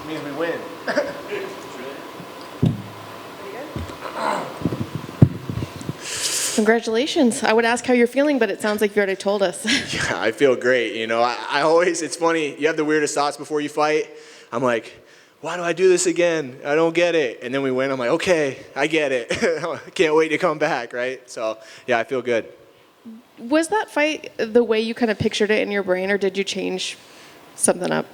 means we win. Congratulations. I would ask how you're feeling, but it sounds like you already told us. Yeah, I feel great. You know, I always, it's funny, you have the weirdest thoughts before you fight. I'm like, why do I do this again? I don't get it. And then we win. I'm like, okay, I get it. Can't wait to come back, right? So, yeah, I feel good. Was that fight the way you kind of pictured it in your brain, or did you change something up?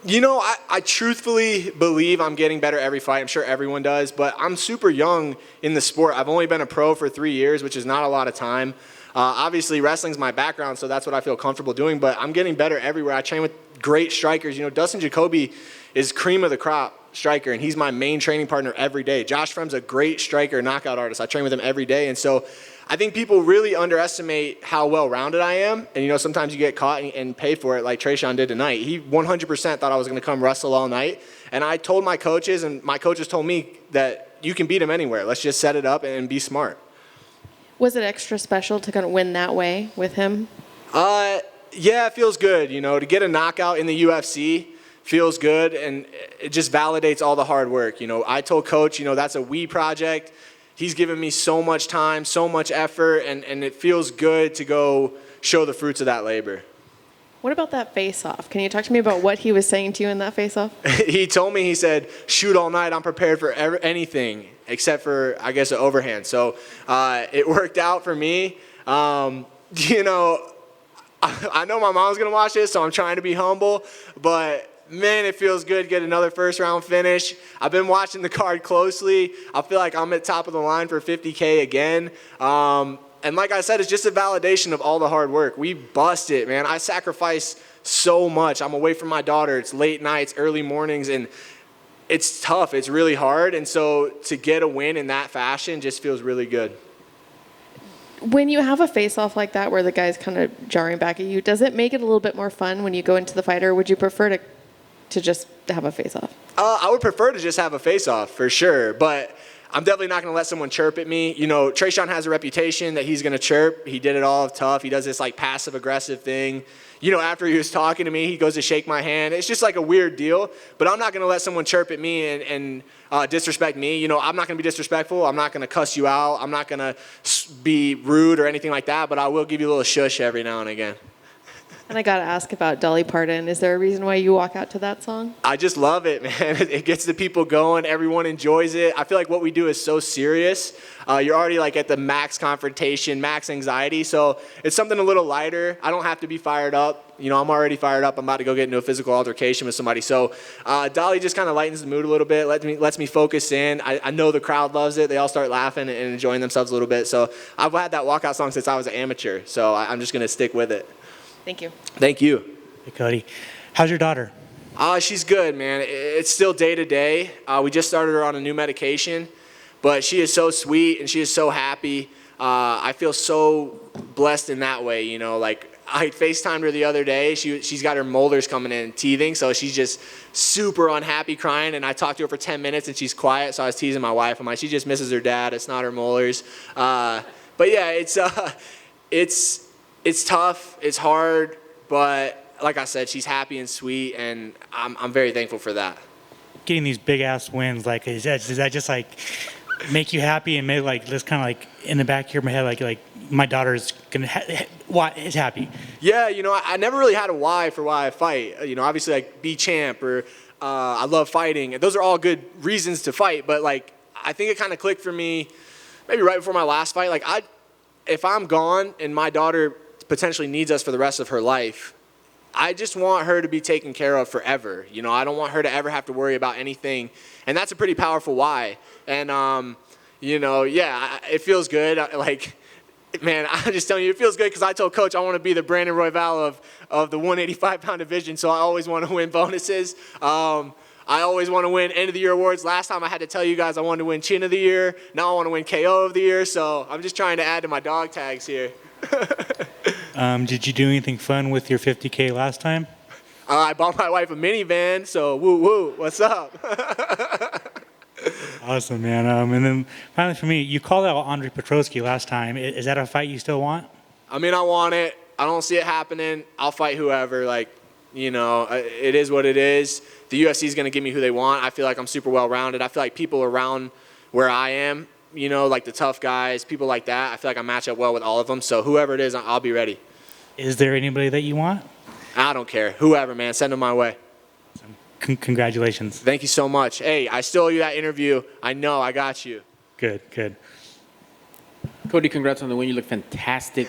You know, I truthfully believe I'm getting better every fight. I'm sure everyone does, but I'm super young in the sport. I've only been a pro for 3 years, which is not a lot of time. Obviously, wrestling's my background, so that's what I feel comfortable doing, but I'm getting better everywhere. I train with great strikers. You know, Dustin Jacoby is cream of the crop striker, and he's my main training partner every day. Josh Frem's a great striker, knockout artist. I train with him every day, and so I think people really underestimate how well-rounded I am. And, you know, sometimes you get caught and pay for it like Trayshawn did tonight. He 100% thought I was going to come wrestle all night. And I told my coaches, and my coaches told me that you can beat him anywhere. Let's just set it up and be smart. Was it extra special to kind of win that way with him? Yeah, it feels good. You know, to get a knockout in the UFC feels good, and it just validates all the hard work. You know, I told Coach, you know, that's a we project. He's given me so much time, so much effort, and it feels good to go show the fruits of that labor. What about that face-off? Can you talk to me about what he was saying to you in that face-off? He told me, he said, shoot all night. I'm prepared for anything except for, I guess, an overhand. So it worked out for me. You know, I know my mom's going to watch this, so I'm trying to be humble, but man, it feels good to get another first-round finish. I've been watching the card closely. I feel like I'm at top of the line for $50K again. And like I said, it's just a validation of all the hard work. We bust it, man. I sacrifice so much. I'm away from my daughter. It's late nights, early mornings, and it's tough. It's really hard. And so to get a win in that fashion just feels really good. When you have a face-off like that where the guy's kind of jarring back at you, does it make it a little bit more fun when you go into the fight, or would you prefer to just have a face-off? I would prefer to just have a face-off for sure, but I'm definitely not going to let someone chirp at me. You know, Trayshawn has a reputation that he's going to chirp. He did it all tough. He does this like passive-aggressive thing. You know, after he was talking to me, he goes to shake my hand. It's just like a weird deal, but I'm not going to let someone chirp at me and disrespect me. You know, I'm not going to be disrespectful. I'm not going to cuss you out. I'm not going to be rude or anything like that, but I will give you a little shush every now and again. And I got to ask about Dolly Parton. Is there a reason why you walk out to that song? I just love it, man. It gets the people going. Everyone enjoys it. I feel like what we do is so serious. You're already like at the max confrontation, max anxiety. So it's something a little lighter. I don't have to be fired up. You know, I'm already fired up. I'm about to go get into a physical altercation with somebody. So Dolly just kind of lightens the mood a little bit, lets me focus in. I know the crowd loves it. They all start laughing and enjoying themselves a little bit. So I've had that walkout song since I was an amateur. So I'm just going to stick with it. Thank you. Thank you. Hey, Cody. How's your daughter? She's good, man. It's still day to day. We just started her on a new medication, but she is so sweet and she is so happy. I feel so blessed in that way, you know. Like, I FaceTimed her the other day. She's got her molars coming in, teething, so she's just super unhappy, crying. And I talked to her for 10 minutes and she's quiet, so I was teasing my wife. I'm like, she just misses her dad. It's not her molars. But yeah, it's tough, it's hard, but like I said, she's happy and sweet, and I'm very thankful for that. Getting these big ass wins, like, does that just like make you happy and maybe like just kind of like in the back of my head, like my daughter's gonna is happy? Yeah, you know, I never really had a why for why I fight. You know, obviously like be champ or I love fighting. Those are all good reasons to fight, but like I think it kind of clicked for me maybe right before my last fight. Like if I'm gone and my daughter potentially needs us for the rest of her life, I just want her to be taken care of forever. You know, I don't want her to ever have to worry about anything. And that's a pretty powerful why. And, you know, yeah, it feels good. Like, man, I'm just telling you, it feels good because I told Coach I want to be the Brandon Royval of the 185-pound division, so I always want to win bonuses. I always want to win end-of-the-year awards. Last time I had to tell you guys I wanted to win Chin of the Year. Now I want to win KO of the Year, so I'm just trying to add to my dog tags here. Did you do anything fun with your 50K last time? I bought my wife a minivan, so woo, what's up? Awesome, man. And then finally for me, you called out Andre Petrosky last time. Is that a fight you still want? I mean, I want it. I don't see it happening. I'll fight whoever. Like, You know, it is what it is. The UFC is going to give me who they want. I feel like I'm super well-rounded. I feel like people around where I am, you know, like the tough guys, people like that, I feel like I match up well with all of them. So whoever it is, I'll be ready. Is there anybody that you want? I don't care. Whoever, man, send them my way. Congratulations. Thank you so much. Hey, I still owe you that interview. I know. I got you. Good, good. Cody, congrats on the win. You look fantastic.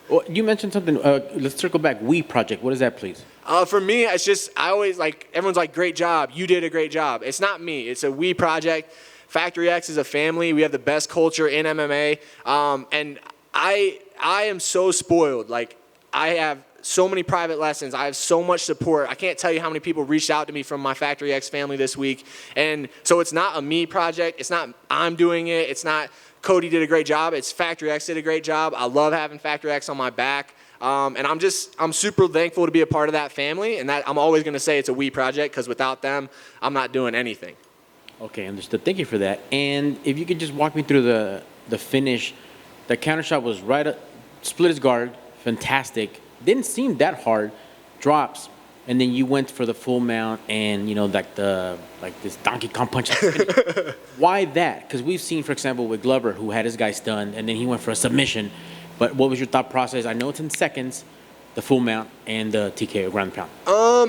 Well, you mentioned something. Let's circle back. We Project. What is that, please? For me, it's just, I always like, everyone's like, great job. You did a great job. It's not me. It's a we project. Factory X is a family. We have the best culture in MMA. And I am so spoiled. Like, I have so many private lessons. I have so much support. I can't tell you how many people reached out to me from my Factory X family this week. And so it's not a me project. It's not I'm doing it. It's not Cody did a great job. It's Factory X did a great job. I love having Factory X on my back. And I'm super thankful to be a part of that family. And that I'm always going to say it's a we project because without them, I'm not doing anything. Okay, understood. Thank you for that. And if you could just walk me through the finish. The counter shot was right up, split his guard, fantastic. Didn't seem that hard. Drops, and then you went for the full mount and, you know, like this Donkey Kong punch. Why that? Because we've seen, for example, with Glover, who had his guy stunned, and then he went for a submission. But what was your thought process? I know it's in seconds, the full mount and the TKO ground pound.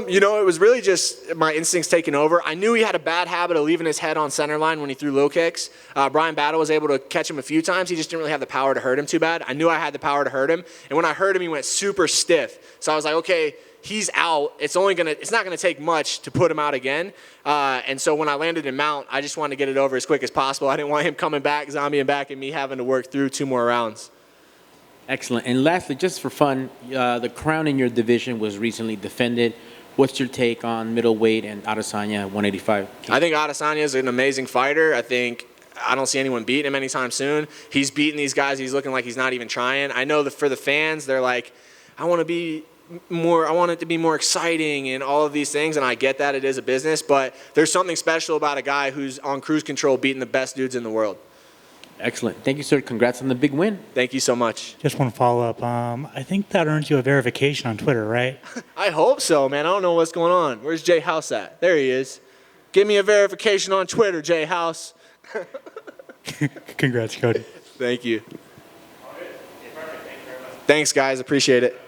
You know, it was really just my instincts taking over. I knew he had a bad habit of leaving his head on center line when he threw low kicks. Brian Battle was able to catch him a few times. He just didn't really have the power to hurt him too bad. I knew I had the power to hurt him. And when I hurt him, he went super stiff. So I was like, okay, he's out. It's not going to take much to put him out again. And so when I landed in mount, I just wanted to get it over as quick as possible. I didn't want him coming back, zombieing back, and me having to work through 2 more rounds. Excellent. And lastly, just for fun, the crown in your division was recently defended. What's your take on middleweight and Adesanya 185? I think Adesanya is an amazing fighter. I don't see anyone beating him anytime soon. He's beating these guys. He's looking like he's not even trying. I know that for the fans, they're like, I want it to be more exciting and all of these things, and I get that it is a business, but there's something special about a guy who's on cruise control beating the best dudes in the world. Excellent. Thank you, sir. Congrats on the big win. Thank you so much. Just one follow-up. I think that earns you a verification on Twitter, right? I hope so, man. I don't know what's going on. Where's Jay House at? There he is. Give me a verification on Twitter, Jay House. Congrats, Cody. Thank you. Thanks, guys. Appreciate it.